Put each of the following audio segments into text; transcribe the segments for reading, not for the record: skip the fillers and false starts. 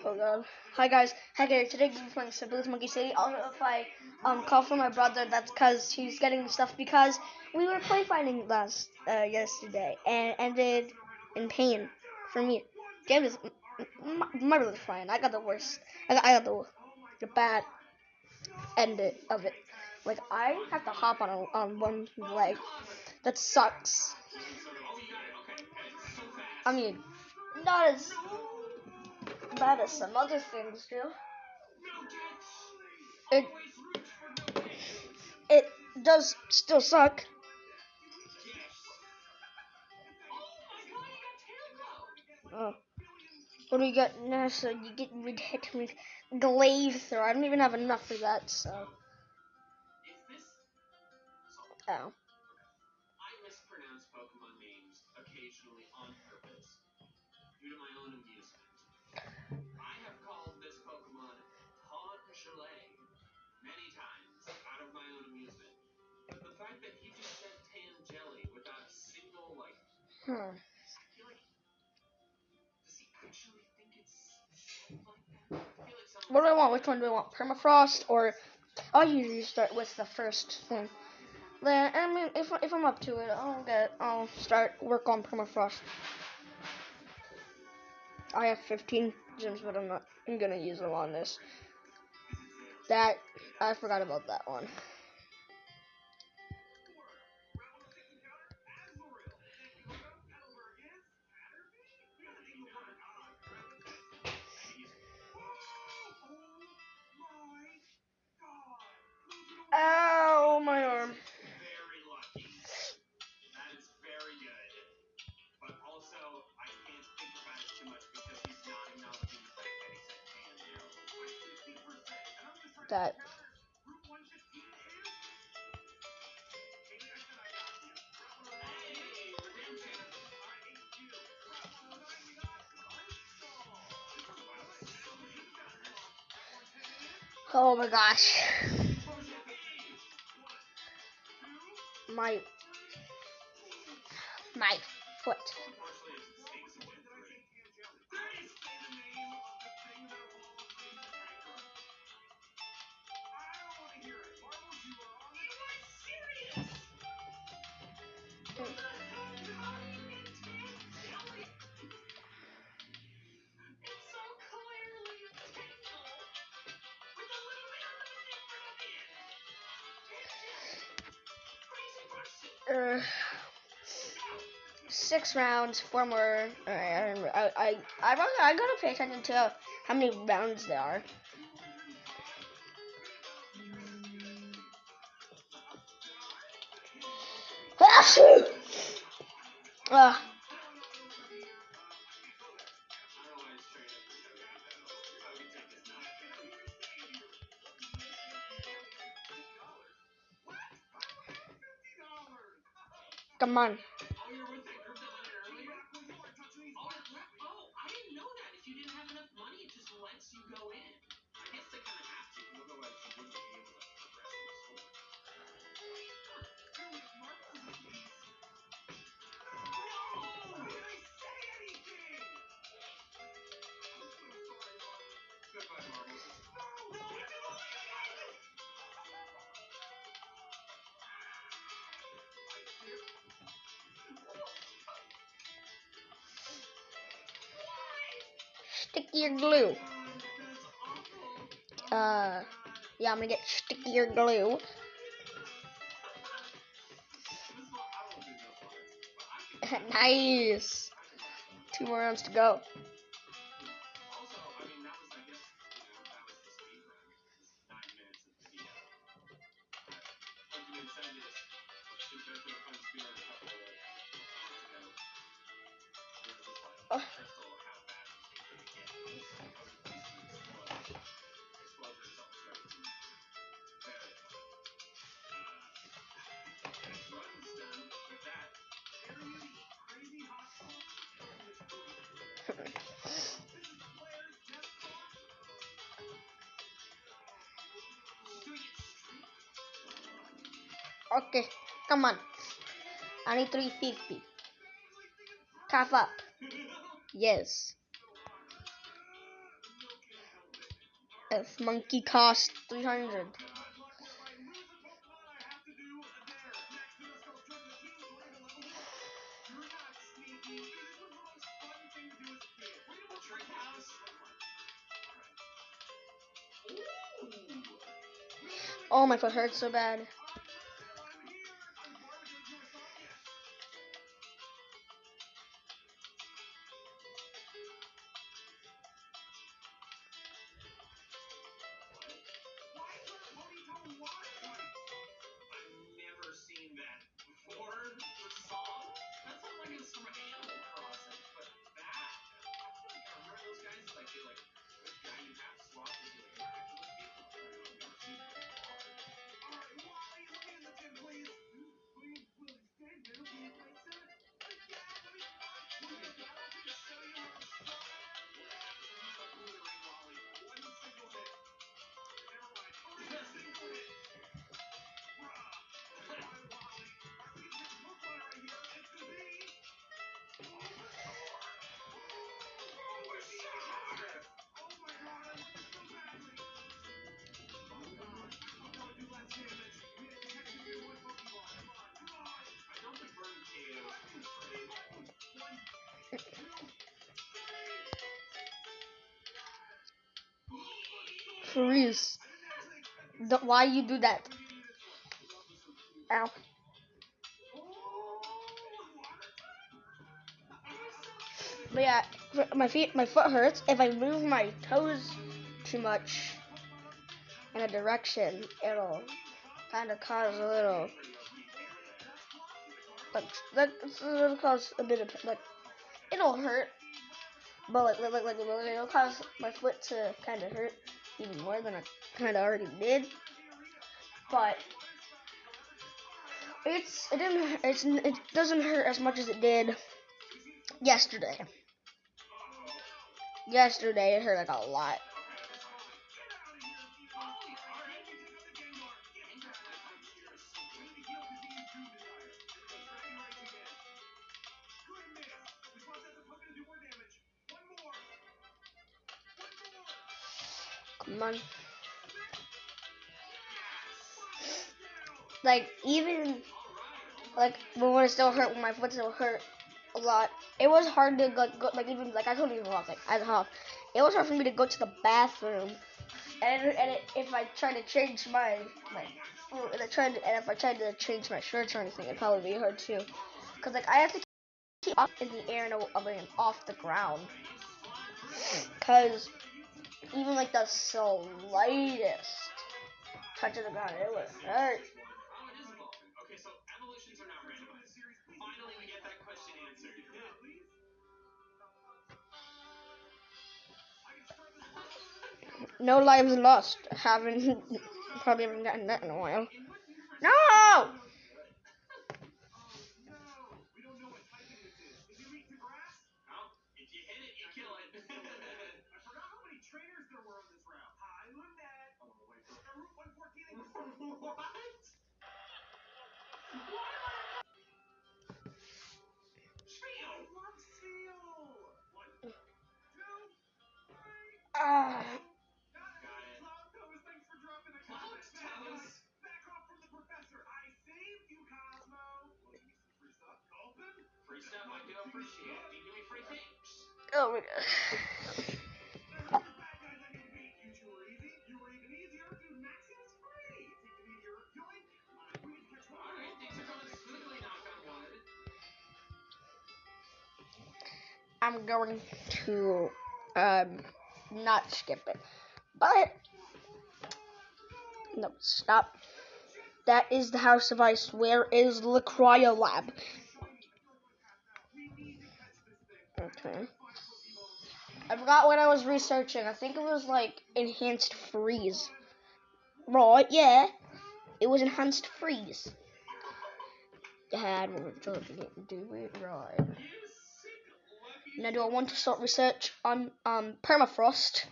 Oh god. Hi guys. Hi guys. Today we're playing Bloons Monkey City. I don't know if I call for my brother. That's because he's getting stuff because we were play fighting yesterday and ended in pain for me. Game is my brother's fine. I got the worst. I got the bad end of it. Like I have to hop on one leg. That sucks. I mean, not as bad as some other things do. It it does still suck. Oh, what do you get now? So you get hit with glaive throw. I don't even have enough for that. So oh. Hmm. What do I want? Which one do I want? Permafrost or I'll usually start with the first thing. Then I mean, if I'm up to it, I'll start work on permafrost. I have 15 gems, but I'm gonna use them on this. That I forgot about that one. Ow, my arm. That. Oh my gosh. My foot. Uh, 6 rounds, 4 more. I gotta pay attention to how many rounds there are. uh, Come on. Stickier glue. Yeah, I'm gonna get stickier glue. Nice. 2 more rounds to go. Oh. Okay, come on. I need 350. Cough up. Yes. If monkey cost 300. Oh, my foot hurts so bad. Freeze. Why you do that? Ow. But yeah, my foot hurts. If I move my toes too much in a direction, it'll kind of cause a little, it'll cause a bit of, it'll hurt, but it'll cause my foot to kind of hurt even more than I kind of already did. But it doesn't hurt as much as it did yesterday. Yesterday it hurt like a lot. Come on. Even when it still hurt, when my foot still hurt a lot, it was hard to go even I couldn't even walk as hard. It was hard for me to go to the bathroom, and if I tried to change my if I tried to change my shirts or anything, it'd probably be hard too, cause I have to keep up in the air and off the ground, cause even the slightest touch of the ground, it would hurt. No lives lost. Probably haven't gotten that in a while. No! Ah. Oh my god. I'm going to not skip it. But no, stop. That is the House of Ice. Where is the Cryo Lab? Okay. I forgot what I was researching. I think it was enhanced freeze. Right, yeah. It was enhanced freeze. Dad, we're trying to do it right. Now, do I want to start research on permafrost?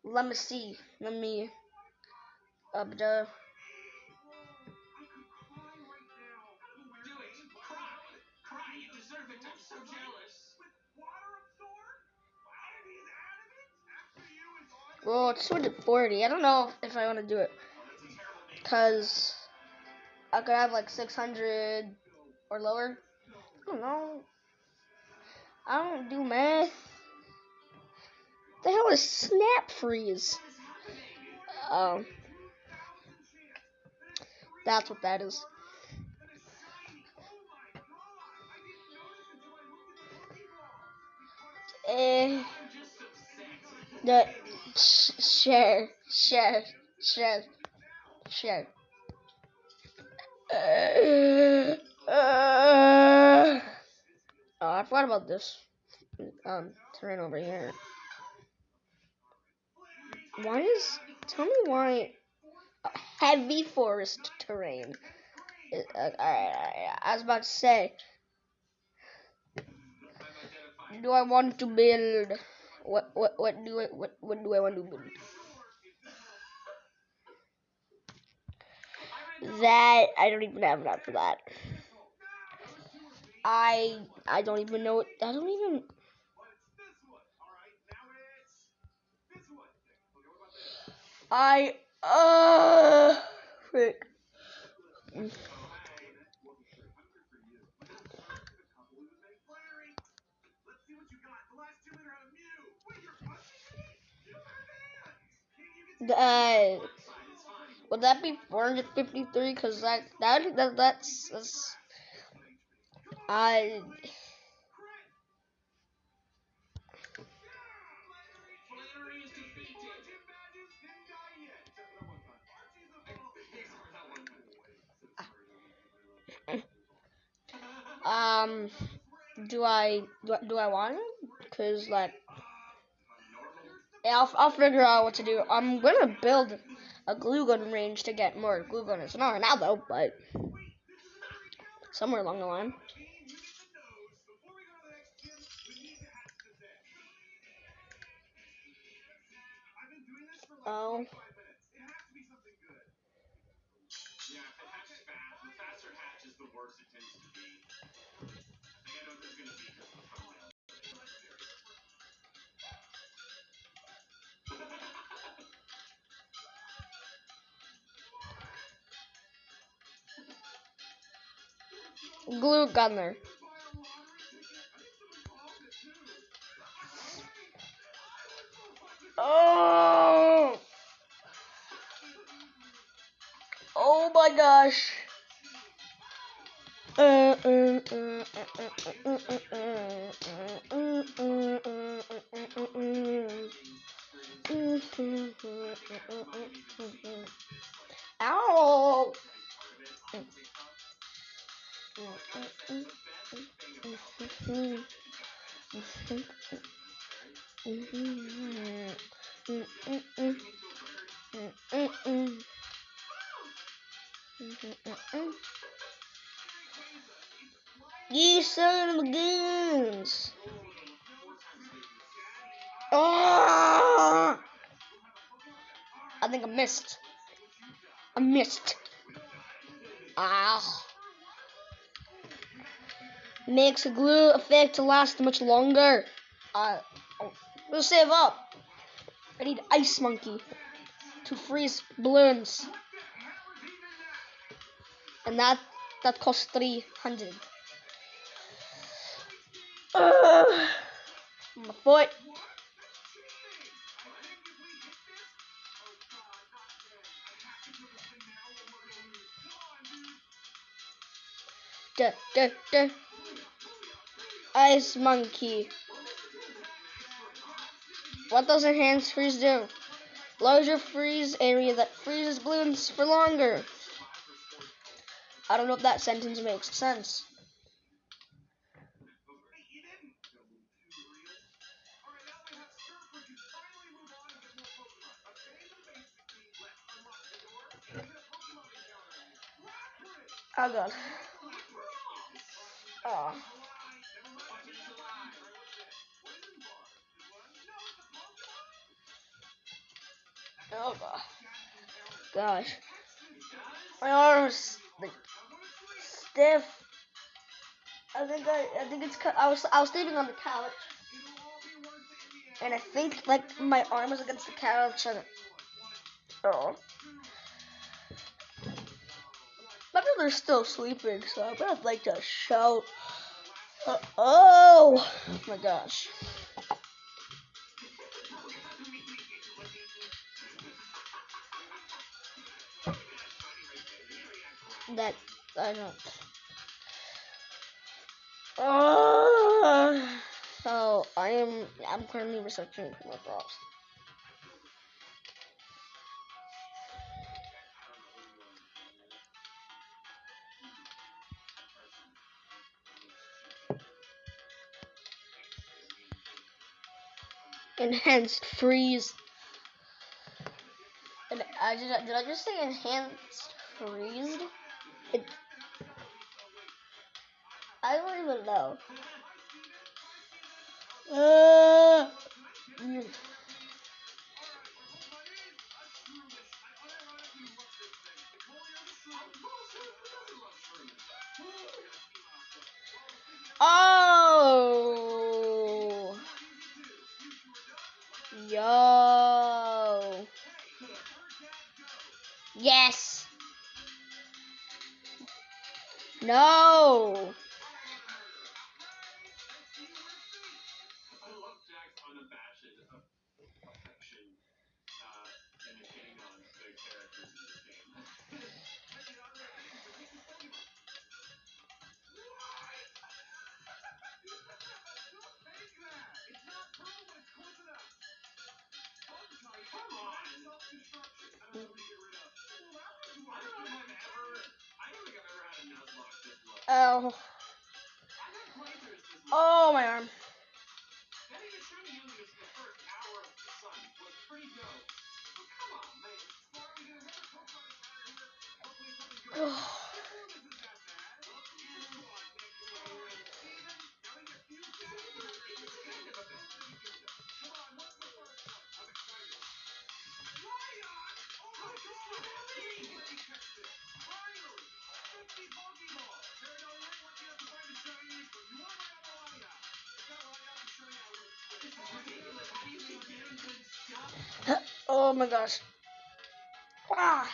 Let me see. The Well, it's 240. I don't know if I want to do it. Because I could have like 600 or lower. I don't know. I don't do math. The hell is snap freeze? That's what that is. The share. Oh, I forgot about this. Terrain over here. Tell me why heavy forest terrain. Alright. I was about to say, do I want to build? What do I want to build? That I don't even have enough for that. I don't even know it. I don't even. Frick. Would that be 453? Cause that's I. Do I want it? Cause like, yeah, I'll figure out what to do. I'm gonna build a glue gun range to get more glue gunners. Not right now though, but somewhere along the line. Oh. Glue gunner. Oh! Oh my gosh! Ow! You son of a guns! Oh! I think I missed. Ah. Makes a glue effect to last much longer. We'll save up. I need Ice Monkey to freeze balloons. And that costs 300. My foot. Duh. Ice Monkey. What does enhanced freeze do? Larger freeze area that freezes balloons for longer. I don't know if that sentence makes sense. Oh god. Oh. Oh god. Gosh. My arms like stiff. I think it's I was sleeping on the couch. And I think like my arm is against the couch and oh. My brother's still sleeping, so I'm gonna like to shout. Oh my gosh. That I don't. So I'm currently researching my props. Enhanced freeze. And did I just say enhanced freeze? It, I don't even know. Mm. Oh. Yo. Yes. No. Oh. Oh, my arm. Oh my gosh. Ah.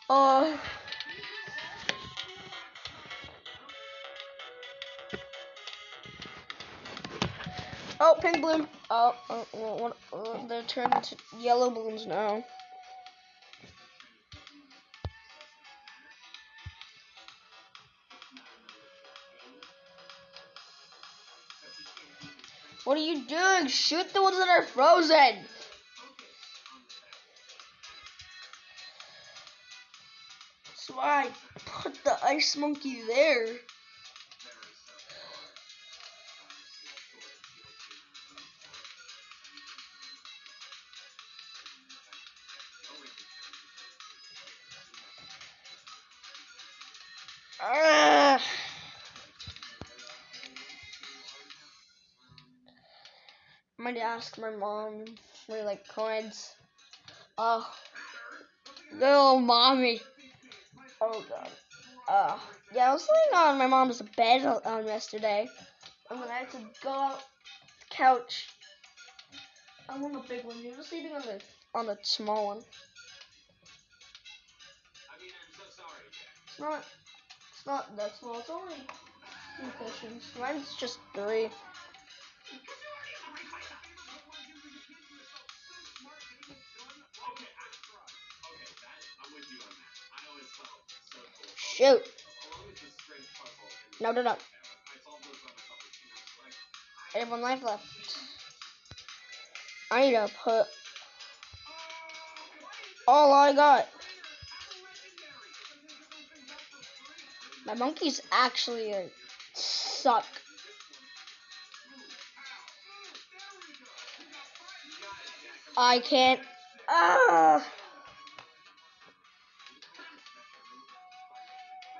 Oh. Oh, pink balloon. They're turned into yellow balloons now. What are you doing? Shoot the ones that are frozen. That's why I put the ice monkey there. Ah. I might ask my mom for like coins. Oh, little mommy. Oh god. Yeah, I was laying on my mom's bed yesterday. And then I had to go out the couch. I'm on the big one. You're just sleeping on the small one. It's not that small. It's only 2 cushions. Mine's just 3. Shoot. No. I have 1 life left. I need to put all I got. My monkeys actually suck. I can't.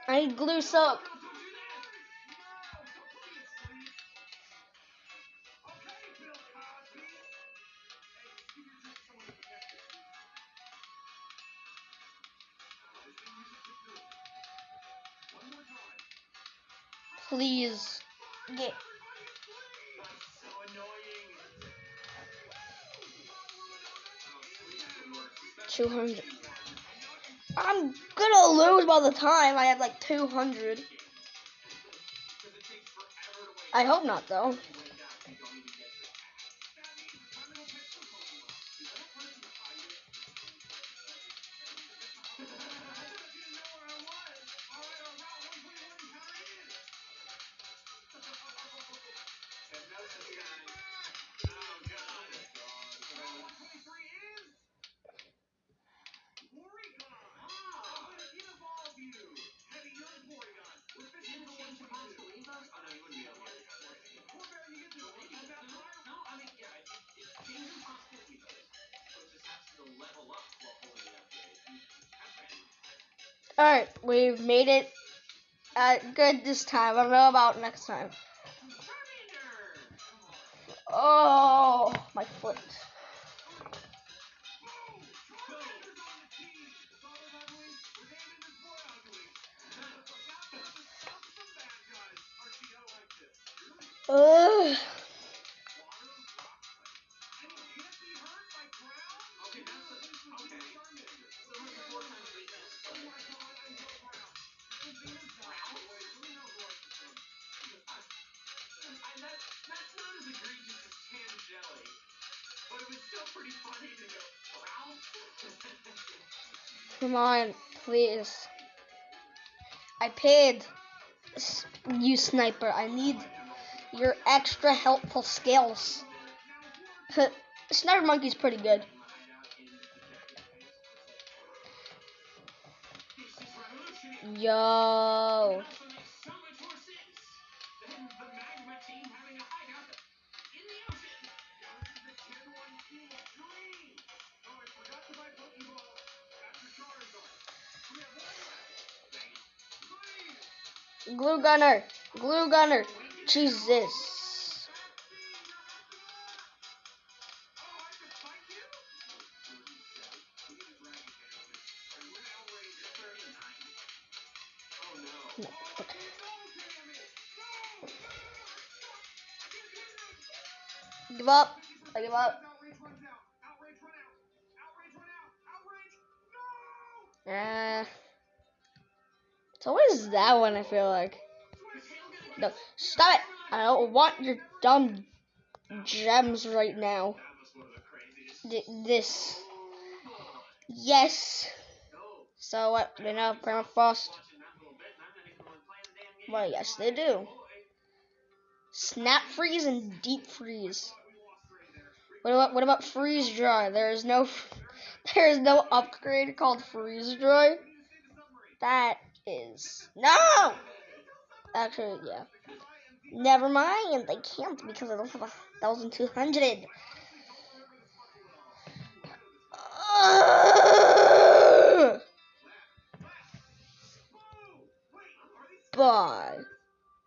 I need glue soap. Please. Get 200. I'm gonna lose by the time I have like 200. I hope not, though. Alright, we've made it good this time. I don't know about next time. Oh, my foot. Ugh. Come on, please. I paid you, Sniper. I need your extra helpful skills. Sniper Monkey's pretty good. Yo. Glue gunner. Glue gunner. Jesus. Give up. I give up. It's always that one, I feel like. No, stop it! I don't want your dumb gems right now. This. Yes. So what? They know permafrost? Well, yes, they do. Snap freeze and deep freeze. What about freeze dry? There is no upgrade called freeze dry. That is no. Actually, yeah. Never mind. They can't because I don't have 1,200.